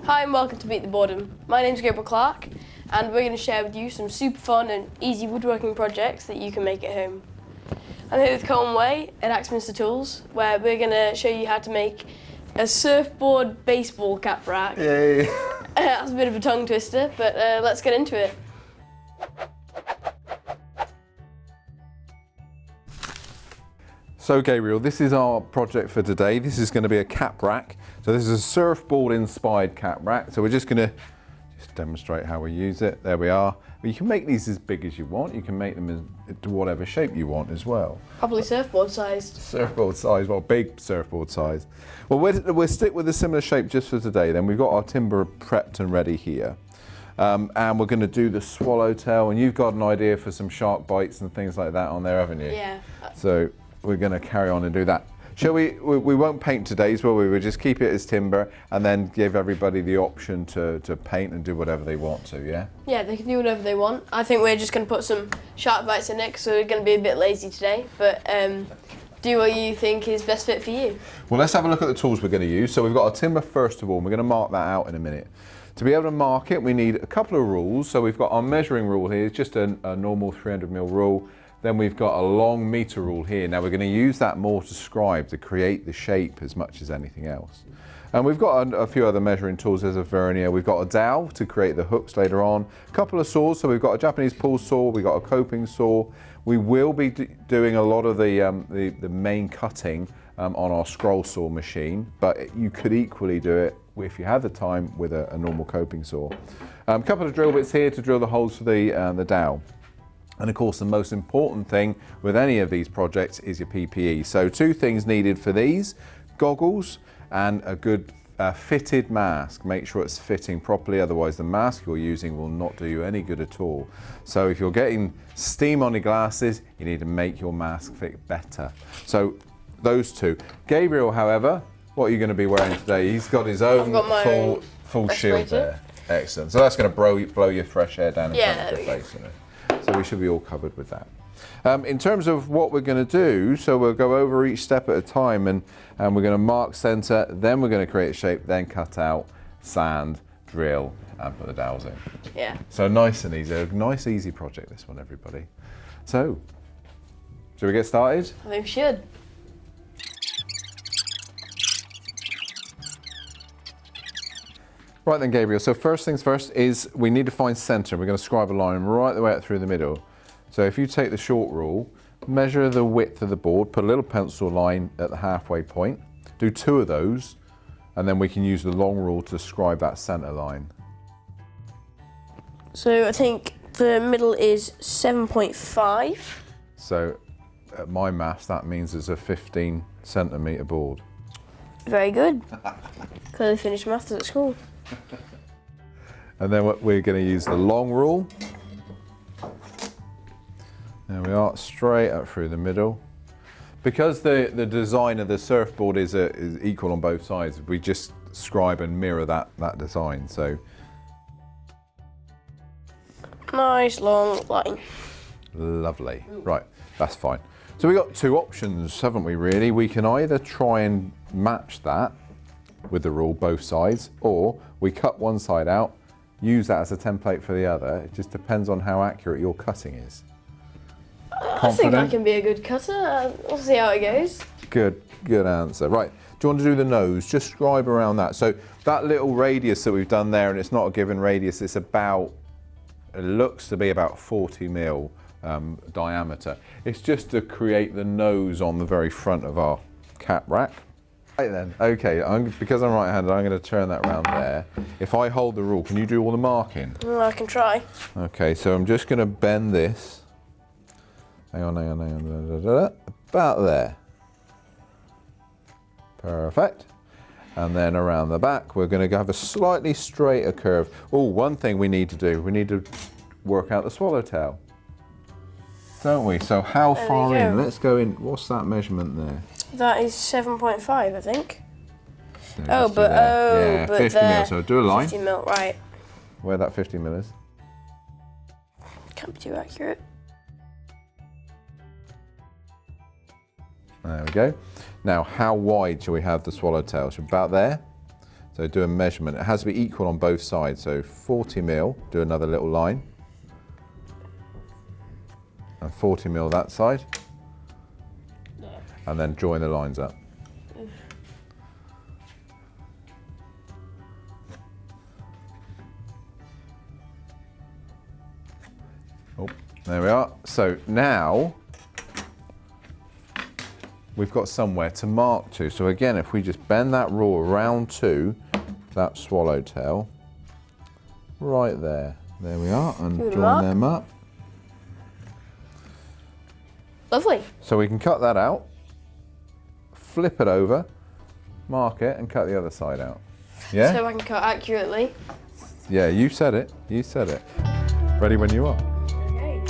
Hi and welcome to Beat the Boredom. My name's Gabriel Clark and we're going to share with you some super fun and easy woodworking projects that you can make at home. I'm here with Colwin Way at Axminster Tools, where we're going to show you how to make a surfboard baseball cap rack. Yay! That's a bit of a tongue twister, but let's get into it. So Gabriel, this is our project for today. This is going to be a cap rack. So this is a surfboard inspired cap rack. So we're just going to demonstrate how we use it. There we are. You can make these as big as you want. You can make them to whatever shape you want as well. Probably surfboard sized. Surfboard size, well, big surfboard size. Well, we'll stick with a similar shape just for today then. We've got our timber prepped and ready here. And we're going to do the swallowtail, and you've got an idea for some shark bites and things like that on there, haven't you? Yeah. So we're going to carry on and do that. Shall we won't paint today's, will we? We'll just keep it as timber and then give everybody the option to paint and do whatever they want to, yeah? Yeah, they can do whatever they want. I think we're just going to put some shark bites in it because we're going to be a bit lazy today, but do what you think is best fit for you. Well, let's have a look at the tools we're going to use. So we've got our timber first of all, and we're going to mark that out in a minute. To be able to mark it, we need a couple of rules. So we've got our measuring rule here, it's just a normal 300mm rule. Then we've got a long meter rule here. Now we're going to use that more to scribe, to create the shape as much as anything else. And we've got a few other measuring tools. There's a vernier, we've got a dowel to create the hooks later on, a couple of saws. So we've got a Japanese pull saw, we've got a coping saw. We will be doing a lot of the main cutting on our scroll saw machine, but you could equally do it if you have the time with a normal coping saw. A couple of drill bits here to drill the holes for the dowel. And of course, the most important thing with any of these projects is your PPE. So two things needed for these: goggles and a good fitted mask. Make sure it's fitting properly, otherwise the mask you're using will not do you any good at all. So if you're getting steam on your glasses, you need to make your mask fit better. So those two. Gabriel, however, what are you going to be wearing today? He's got his own full shield there. Excellent. So that's going to blow your fresh air down in front of your face, isn't it? So we should be all covered with that. In terms of what we're going to do, so we'll go over each step at a time, and we're going to mark center, then we're going to create a shape, then cut out, sand, drill, and put the dowels in. Yeah. So nice and easy. A nice, easy project, this one, everybody. So, shall we get started? I think we should. Right then, Gabriel, so first things first is we need to find center. We're going to scribe a line right the way up through the middle. So if you take the short rule, measure the width of the board, put a little pencil line at the halfway point, do 2 of those, and then we can use the long rule to scribe that center line. So I think the middle is 7.5. So at my maths, that means it's a 15 centimetre board. Very good. Clearly finished maths at school. And then we're going to use the long rule. There we are, straight up through the middle. Because the design of the surfboard is equal on both sides, we just scribe and mirror that design. So nice long line. Lovely. Right, that's fine. So we've got 2 options, haven't we, really? We can either try and match that with the rule, both sides, or we cut one side out, use that as a template for the other. It just depends on how accurate your cutting is. I think I can be a good cutter. We'll see how it goes. Good answer. Right, do you want to do the nose? Just scribe around that. So that little radius that we've done there, and it's not a given radius, it's about, it looks to be about 40mm diameter. It's just to create the nose on the very front of our cap rack. Right then, okay, because I'm right-handed, I'm going to turn that around there. If I hold the rule, can you do all the marking? Well, I can try. Okay, so I'm just going to bend this. Hang on, about there. Perfect. And then around the back, we're going to have a slightly straighter curve. Oh, one thing we need to do, we need to work out the swallowtail, don't we? So how far in? Let's go in. What's that measurement there? That is 7.5, I think. Yeah, but 50mm. So do a line. 50mm, right. Where that 50mm is. Can't be too accurate. There we go. Now, how wide shall we have the swallowtail? So about there. So do a measurement. It has to be equal on both sides. So 40 mil, do another little line. And 40 mil that side. And then join the lines up. Oh, there we are. So now we've got somewhere to mark to. So again, if we just bend that rule around to that swallowtail, right there. There we are, and join them up. Lovely. So we can cut that out, flip it over, mark it, and cut the other side out. Yeah? So I can cut accurately. Yeah, you said it. You said it. Ready when you are. Okay.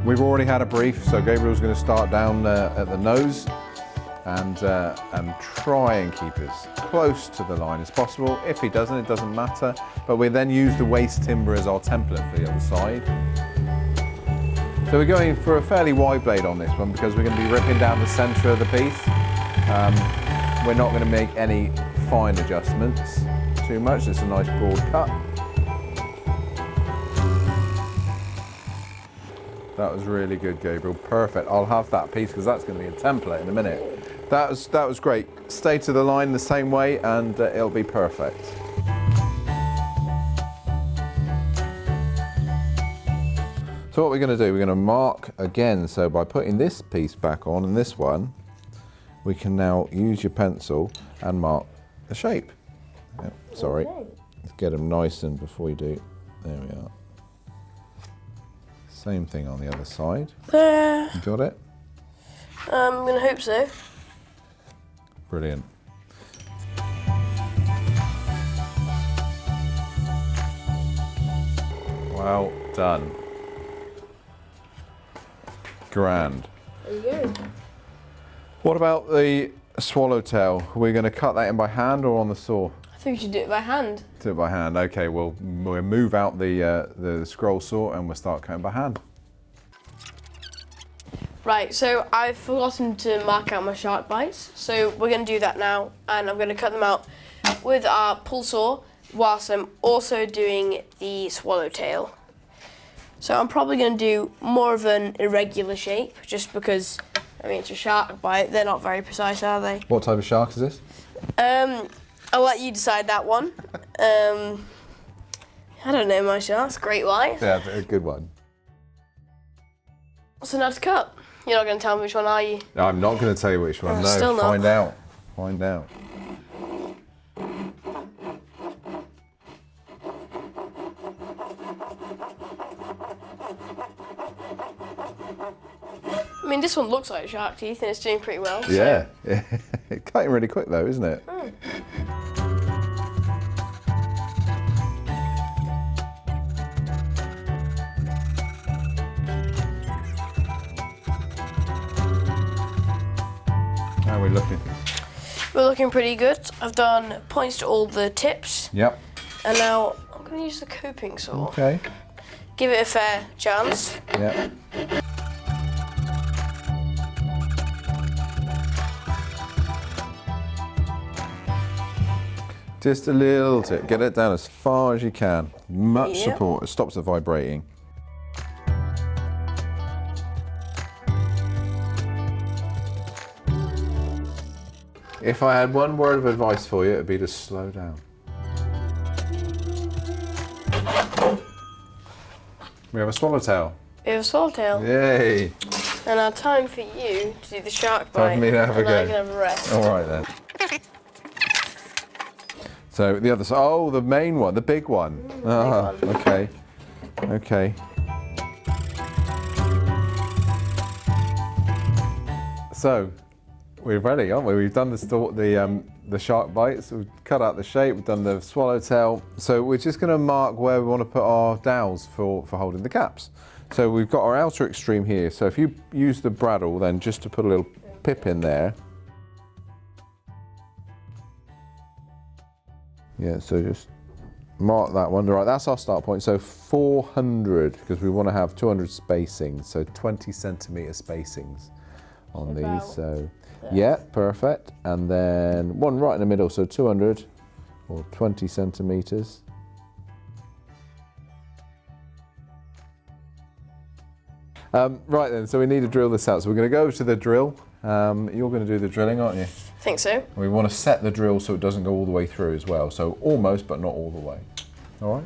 We've already had a brief, so Gabriel's going to start down at the nose and try and keep as close to the line as possible. If he doesn't, it doesn't matter. But we then use the waste timber as our template for the other side. So we're going for a fairly wide blade on this one because we're going to be ripping down the centre of the piece. We're not going to make any fine adjustments too much. It's a nice broad cut. That was really good, Gabriel. Perfect. I'll have that piece because that's going to be a template in a minute. That was great. Stay to the line the same way and it'll be perfect. So what we're going to do, we're going to mark again. So by putting this piece back on and this one, we can now use your pencil and mark a shape. Oh, sorry. Okay. Let's get them nice and before we do. There we are. Same thing on the other side. There. You got it? I'm going to hope so. Brilliant. Well done. Grand. There you go. What about the swallowtail? Are we going to cut that in by hand or on the saw? I think we should do it by hand. Do it by hand. Okay, we'll move out the scroll saw and we'll start cutting by hand. Right, so I've forgotten to mark out my shark bites, so we're going to do that now, and I'm going to cut them out with our pull saw whilst I'm also doing the swallowtail. So I'm probably going to do more of an irregular shape, just because, I mean, it's a shark bite. They're not very precise, are they? What type of shark is this? I'll let you decide that one. I don't know my sharks. Great white. Yeah, a good one. So now to cut. You're not going to tell me which one, are you? No, I'm not going to tell you which one. No, still not. Find out. Find out. I mean, this one looks like a shark teeth and it's doing pretty well. Yeah. It's cutting really quick though, isn't it? Mm. How are we looking? We're looking pretty good. I've done points to all the tips. Yep. And now I'm going to use the coping saw. Okay. Give it a fair chance. Yep. Just a little tip. Get it down as far as you can. Much Yep. support. It stops it vibrating. If I had one word of advice for you, it would be to slow down. We have a swallowtail. We have a swallowtail. Yay! And now time for you to do the shark bite. Time for me to have a and then I go. can have a rest. All right then. So the other side. Oh, the main one, the big one. Ah, big one. okay. Okay. So we're ready, aren't we? We've done the shark bites. We've cut out the shape. We've done the swallowtail. So we're just going to mark where we want to put our dowels for holding the caps. So we've got our outer extreme here. So if you use the bradawl, then just to put a little pip in there. Yeah, so just mark that one. Right, that's our start point. So 400, because we want to have 200 spacings, so 20 centimetre spacings on About these. So there. yeah, perfect. And then one right in the middle, so 200 or 20 centimeters. Right then, so we need to drill this out. So we're going to go to the drill. You're going to do the drilling, aren't you? I think so. And we want to set the drill so it doesn't go all the way through as well. So almost, but not all the way. All right?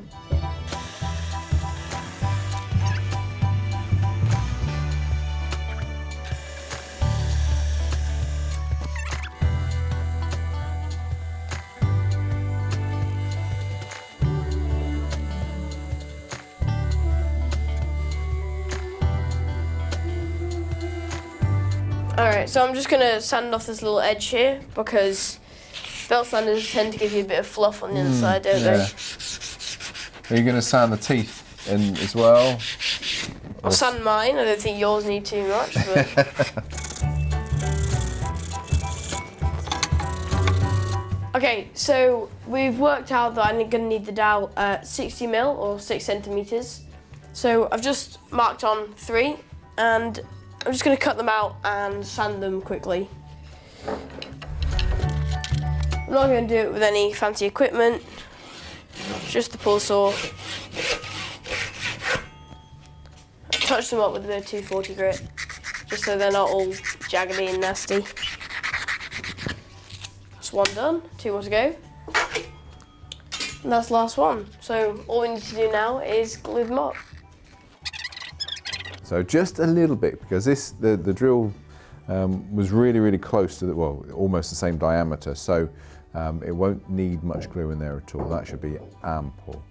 Alright, so I'm just going to sand off this little edge here because belt sanders tend to give you a bit of fluff on the other side, don't they? Are you going to sand the teeth in as well? I'll sand mine. I don't think yours need too much. But... Okay, so we've worked out that I'm going to need the dowel 60 mil or 6 centimeters. So I've just marked on 3 and I'm just going to cut them out and sand them quickly. I'm not going to do it with any fancy equipment, just the pull saw. Touch them up with the 240 grit, just so they're not all jaggedy and nasty. That's one done, 2 more to go. And that's the last one. So all we need to do now is glue them up. So just a little bit, because the drill was really close to almost the same diameter. So it won't need much glue in there at all. That should be ample.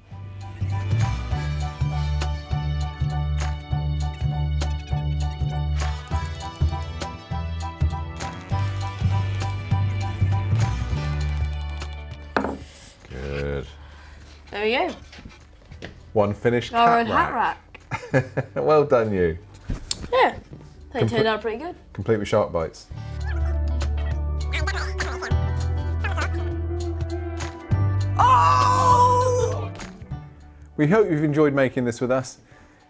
Good. There we go. One finished Our hat own hat rack. Well done, you. Yeah, they turned out pretty good. Complete with shark bites. Oh! We hope you've enjoyed making this with us.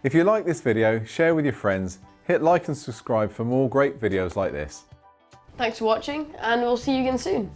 If you like this video, share with your friends, hit like and subscribe for more great videos like this. Thanks for watching, and we'll see you again soon.